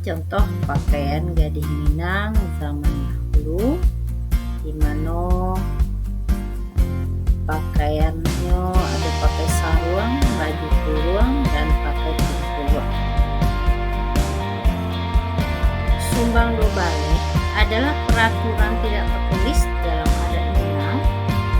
contoh pakaian gadis Minang zaman dahulu, di mana pakaiannya ada pakai sarung, baju kurung, dan pakai kupluk. Sumbang dua baleh adalah peraturan tidak tertulis dalam adat Minang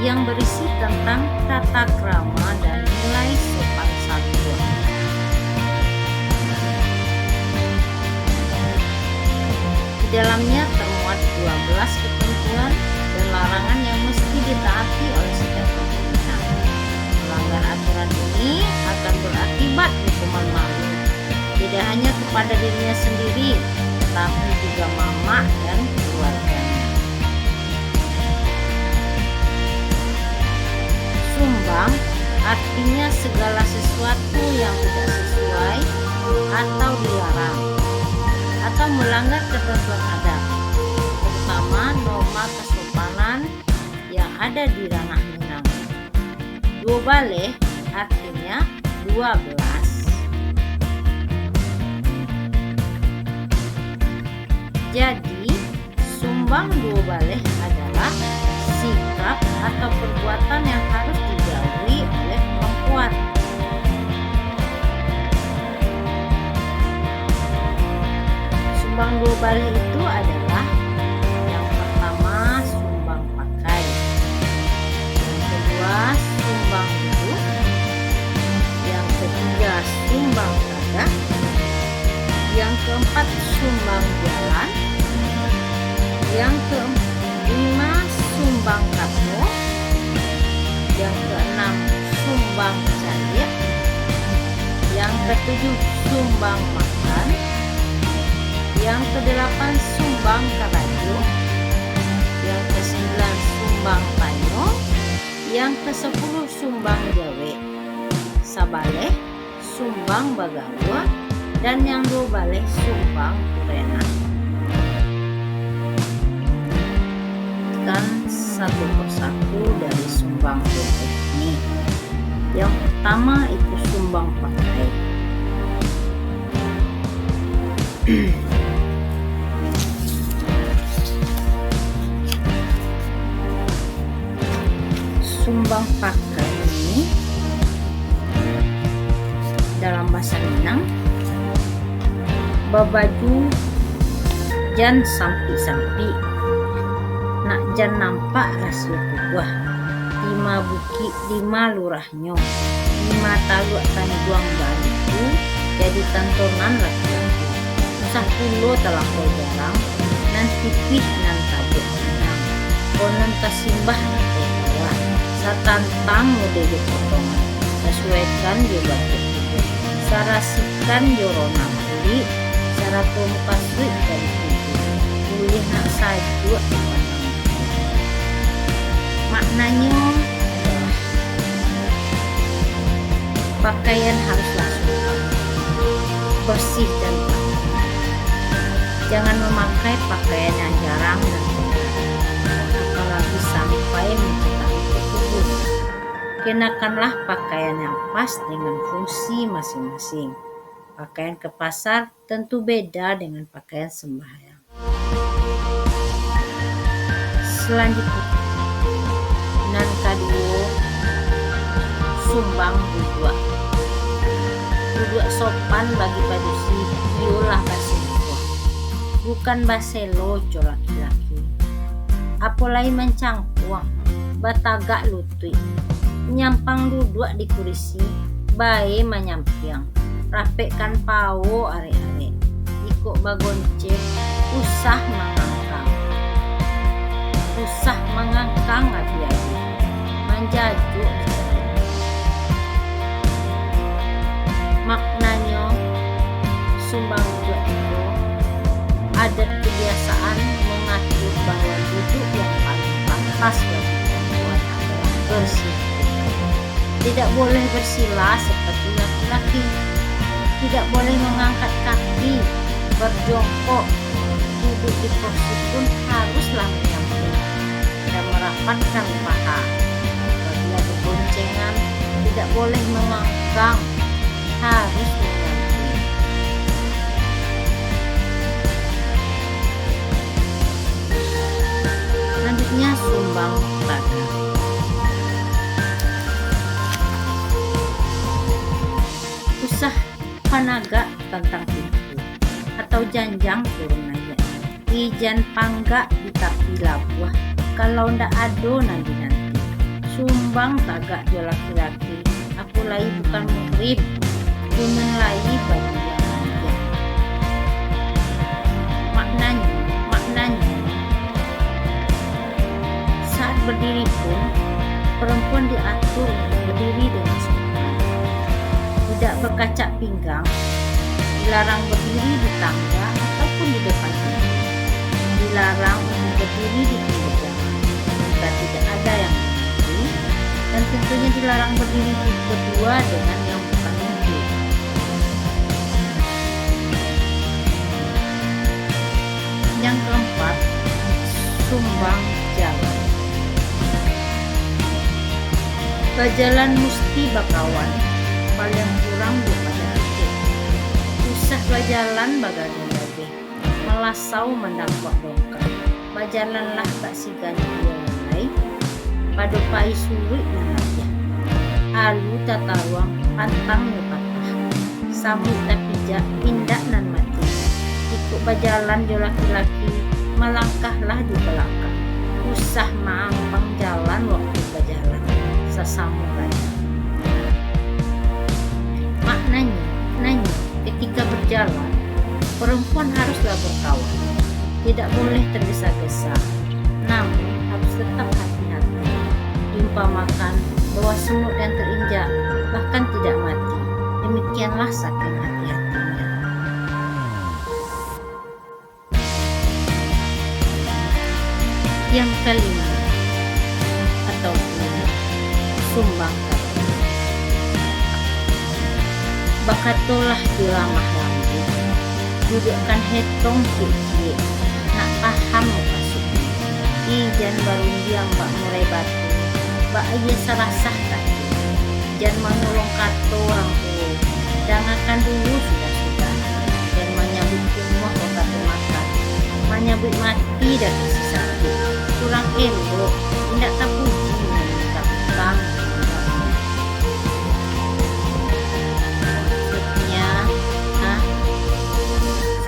yang berisi tentang tata krama dan nilai sopan santun. Di dalamnya termuat 12 ketentuan dan larangan yang mesti ditaati oleh setiap orang Minang. Melanggar aturan ini akan berakibat hukuman malu, tidak hanya kepada dirinya sendiri, tetapi juga mama dan keluarganya. Sumbang artinya segala sesuatu yang tidak sesuai atau dilarang atau melanggar ketentuan adat, terutama norma kesopanan yang ada di ranah Minang. Dua baleh artinya 12. Jadi, sumbang dua baleh adalah sikap atau perbuatan yang harus dijauhi oleh perempuan. Sumbang dua baleh itu adalah yang pertama sumbang pakai, yang kedua sumbang duduk, yang ketiga sumbang gagah, yang keempat sumbang jalan, yang kelima sumbang katmo, yang keenam sumbang cair, yang ketujuh sumbang makan, yang kedelapan sumbang karajo, yang kesembilan sumbang panyo, yang kesepuluh sumbang jawe, sabaleh sumbang bagawa, dan yang dua baleh sumbang kurena. Dan satu persatu dari sumbang dua ini. Yang pertama itu sumbang pakai. Sumbang pakai ini dalam bahasa Minang babaju jan sampi-sampi nak jan nampak rasio buah lima buki lima lurahnyo lima taluk tanjuang baliku jadi tontonan laki-laki usah pulo terlampau jarang nan tipih nan tabuk menang konon tasimbah nanti bawah satantang mudede potongan sesuaikan juga batik sarasikan jorona muli cara komukasui dari tubuh boleh nak saju maknanya pakaian haruslah sopan, bersih dan rapi. Jangan memakai pakaian yang jarang dan kotor, apalagi sampai mencapai tubuh. Kenakanlah pakaian yang pas dengan fungsi masing-masing. Pakaian ke pasar tentu beda dengan pakaian sembahyang. Selanjutnya, nan kedua sumbang duduk. Duduk sopan bagi padusi iolah baselo, bukan baselo co laki-laki. Apalagi mencangkuang, batagak lutui, nyampang duduk di kursi, bae menyampiang. Rapekkan pao are-are, ikut bagonceng, usah mengangkang abi-abi, menjajuk. Maknanya sumbang dua itu adat kebiasaan mengatur bahwa duduk yang paling pantas bagi perempuan adalah bersih. Tidak boleh bersila seperti laki-laki. Tidak boleh mengangkat kaki, berjongkok, duduk di kursi pun haruslah menyamping dan merapatkan paha. Apabila berboncengan, tidak boleh mengangkang, harus menyamping. Selanjutnya sumbang taga. Usah panaga tentang pintu atau janjang turun aja. Ijan pangga di tapi labuah kalau ndak ado nanti. Sumbang taga jo laki-laki, aku lai bukan murid, kumen lai bagi yang aja. Maknanya, saat berdiri pun perempuan diatur untuk berdiri dengan sopan, tidak berkacak pinggang, dilarang berdiri di tangga ataupun di depan pintu, dilarang untuk berdiri di pinggir jalan jika tidak ada yang berdiri, dan tentunya dilarang berdiri berdua dengan yang bukan murid. Yang keempat, sumbang jalan. Bajalan musti bakawan, paling kurang daripada titik. Usah bajalan bagadun lebih, melasau mendampak dongkak. Bajalanlah tak sigan dia lalai, pada pai sulit dan aja. Alu tata ruang, pantang patah. Sabut tak pijak, pindah nan mati. Ikut bajalan jo laki-laki, melangkahlah di belakang. Usah maampang jalan waktu berjalan, sesamurai. Maknanya, ketika berjalan, perempuan haruslah berkawan. Tidak boleh tergesa-gesa, namun harus tetap hati-hati. Diumpamakan bahwa semut yang terinjak bahkan tidak mati. Demikianlah saking hati-hatinya. Yang kelima, atau sumbang taga. Bakatolah diramah lambu, dudukkan hetong cie, nak paham maksudnya. Ijan barundiang bak murai batu, bak aja serasah tadi. Jan menolong kato orang tua, dangakan dulu sudah. Dan menyambut kumah kato makan, menyambut mati dari sisa sakit. Kurang elok, tidak tak puji meminta utang. Maksudnya,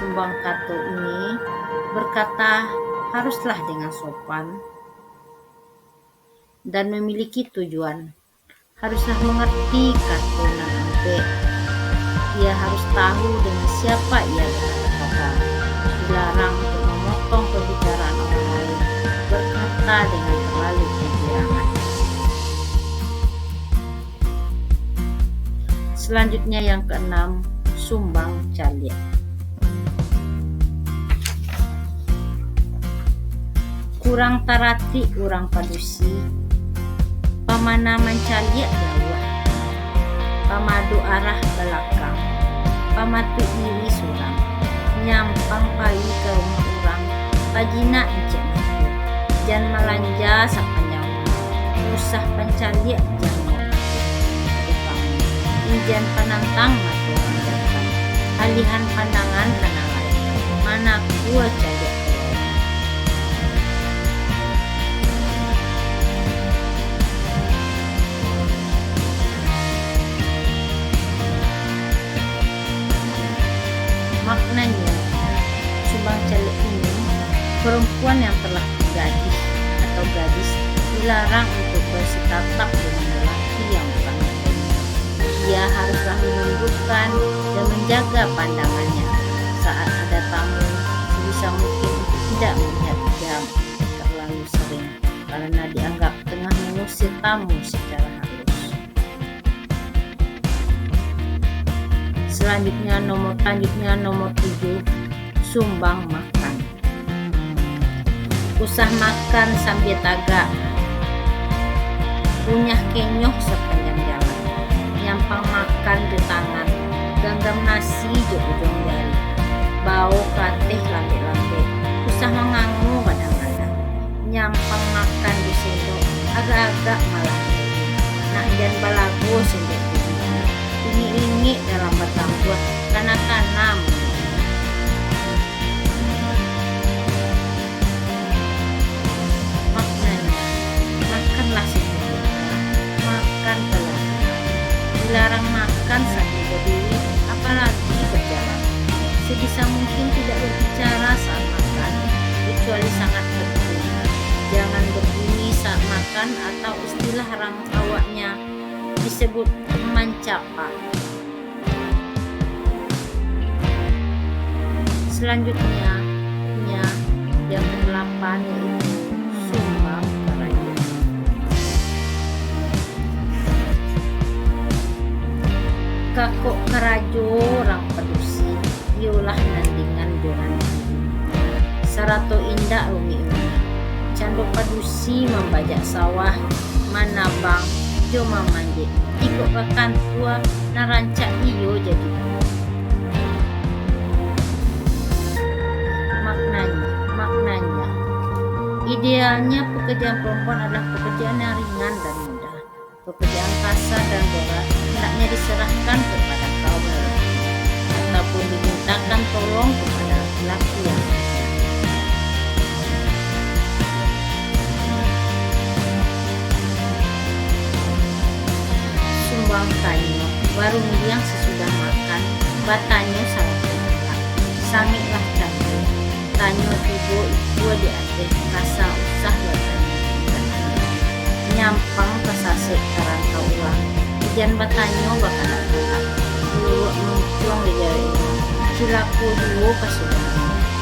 sumbang kato ini berkata haruslah dengan sopan dan memiliki tujuan. Haruslah mengerti kato nanti. Ia harus tahu dengan siapa ia berkata. Dilarang untuk memotong perbicaraan orang lain, berkata dengan terlalu kegirangan. Selanjutnya yang keenam, sumbang caliak. Kurang tarati urang padusi, pamana mencaliak bawah, pamadu arah belakang, pamatu iri surang, nyampang payi ke rumah urang, pajina encik mati, jan melanja sepanjang usah pencaliak jangan ijan penantang atau mendatang, alihan pandangan kena lain, mana gua caliak. Maknanya, sumbang caliak ini perempuan yang telah gadis atau gadis dilarang untuk bersetatap dengan lelaki yang bukan miliknya. Ia haruslah menundukkan dan menjaga pandangannya saat ada tamu, sebisa mungkin untuk tidak melihat jam terlalu sering karena dianggap tengah mengusir tamu secara halus. Selanjutnya nomor 7, sumbang makan. Usah makan sambil tagak, punyah kenyoh sepanjang jalan, nyampang makan di tangan, genggam nasi di ujung jari, bau kateh lambe-lambe, usah mengangu kadang-kadang, nyampang makan di sendok, agak-agak malah nak jan balago sendok ini dalam batang buah kanak-kanak. dilarang makan sambil berdiri, apalagi berjalan. Sebisa mungkin tidak berbicara saat makan, kecuali sangat penting. Jangan berbunyi saat makan atau istilah ramus awaknya disebut mencapa. Selanjutnya, yang ke-8 yaitu sumbang karajo. Kakok karajo orang padusi, iulah nandingan joran. Sarato indak rumi cando padusi membajak sawah, manabang jo mamanje, ikut kakan tua narancak iyo jadi. Maknanya, idealnya pekerjaan perempuan adalah pekerjaan yang ringan dan mudah. Pekerjaan kasar dan berat hendaknya diserahkan kepada kaum lelaki ataupun dimintakan tolong kepada laki-laki yang sumbang tanyo, baru mendiang sesudah makan, batanyo salah tengah, sangitlah tanyo tibo itu diadeh rasa usah batanyo, nyampang kesasek karang kaulah, ijan batanyo bakal pulang, dulu muncung di jari, cilaku dulu kasudah,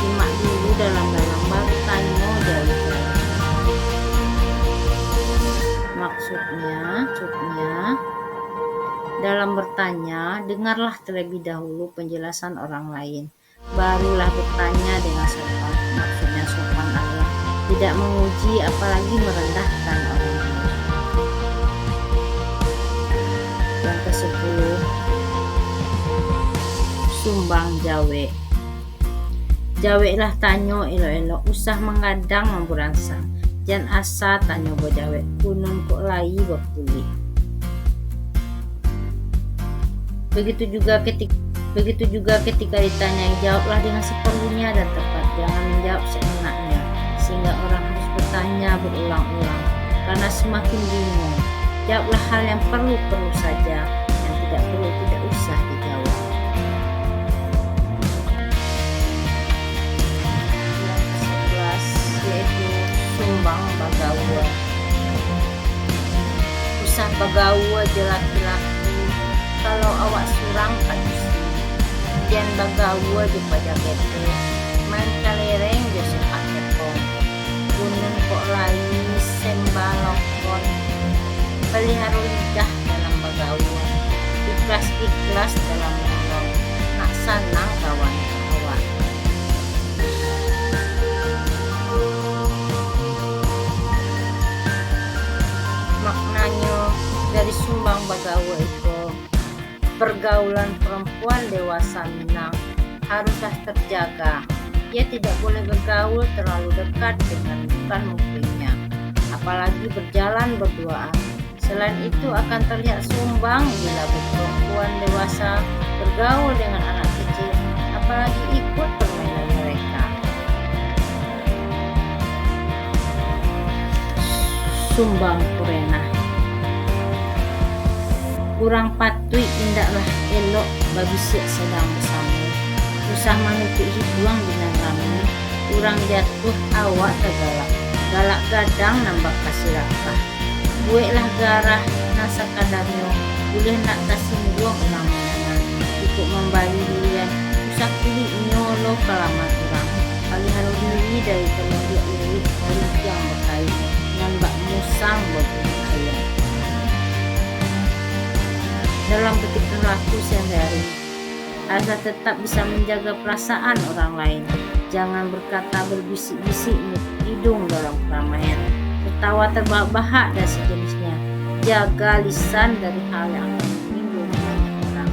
simak dulu dalam-dalam baru tanyo jauh-jauh. Maksudnya, dalam bertanya, dengarlah terlebih dahulu penjelasan orang lain, barulah bertanya dengan sopan. Maksudnya sopan adalah tidak menguji apalagi merendahkan orang lain. Yang ke-10, sumbang jawe. Jawe lah tanyo elo-elo, usah mengadang memburansang, jan asa tanyo bo jawe, kunun kok lai bapuli. Begitu juga ketika ditanyai, jawablah dengan seperlunya dan tepat. Jangan menjawab seenaknya, sehingga orang harus bertanya berulang-ulang karena semakin bingung. Jawablah hal yang perlu saja, yang tidak perlu tidak usah dijawab. Yang ke-11 yaitu sumbang bagawa. Usah bagawa je laki-laki, kalau awak surang padusi, jan bagawa je pajak kete, main kalereng je sepak kepong, kunun kok lain sembalokon, pelihara lidah dalam bagawa, ikhlas dalam menolong, nak sanang kawan awak. Maknanya dari sumbang bagawa itu, pergaulan perempuan dewasa Minang haruslah terjaga. Ia tidak boleh bergaul terlalu dekat dengan bukan muhrimnya, apalagi berjalan berduaan. Selain itu akan terlihat sumbang bila perempuan dewasa bergaul dengan anak kecil, apalagi ikut permainan mereka. Sumbang kurena. Kurang patui tindaklah elok babisik sedang bersama, usah menutup hiduang dengan rame, kurang jatuh awak galak gadang nambah kasih rakah, bueklah garah nasa kadarnya, boleh nak kasih buang ulang-ulangan, ikut membali durian, usah kulit nyolo kelamat orang, palihara diri dari telunjuk urit dari yang berkait, dengan bak musang berbunyi ayam. Dalam berperilaku sehari-hari, asal tetap bisa menjaga perasaan orang lain. Jangan berkata berbisik-bisik hidung dalam keramaian, tertawa terbahak dan sejenisnya. Jaga lisan dari hal yang akan menyinggung banyak orang.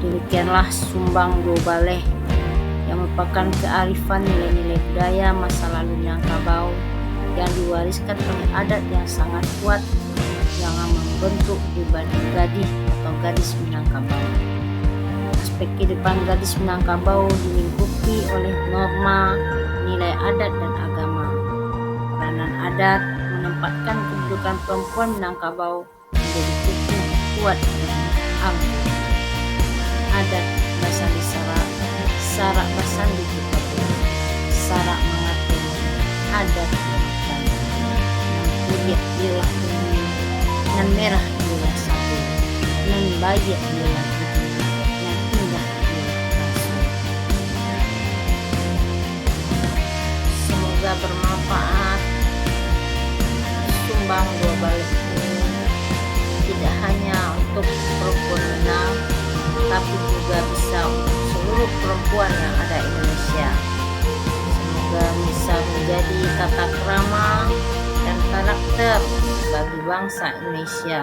Demikianlah sumbang Dobaleh yang merupakan kearifan nilai-nilai budaya masa lalu Minangkabau yang diwariskan oleh adat yang sangat kuat yang membentuk pribadi gadis atau gadis Minangkabau. Aspek kehidupan gadis Minangkabau dilingkupi oleh norma, nilai adat dan agama. Peran adat menempatkan kedudukan perempuan Minangkabau menjadi kukuh kuat dan angkuh. Adat Basandi Sarak Basandi Kipabua, Sarak mengatur adat dan kuliah bilah bumi, nan merah bilah sapi, nan bayak bilah bumi, nan indah bilah rasul. Semoga bermanfaat. Sumbang dua balik ini tidak hanya untuk perempuan Minang, tapi juga bisa untuk seluruh perempuan yang ada di Indonesia. Semoga bisa menjadi tata krama dan karakter bagi bangsa Indonesia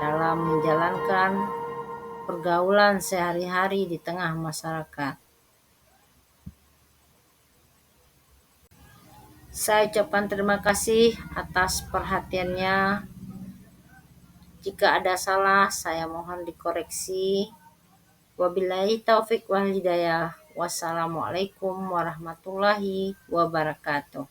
dalam menjalankan pergaulan sehari-hari di tengah masyarakat. Saya ucapkan terima kasih atas perhatiannya. Jika ada salah, saya mohon dikoreksi. Wabillahi taufik wal hidayah. Wassalamualaikum warahmatullahi wabarakatuh.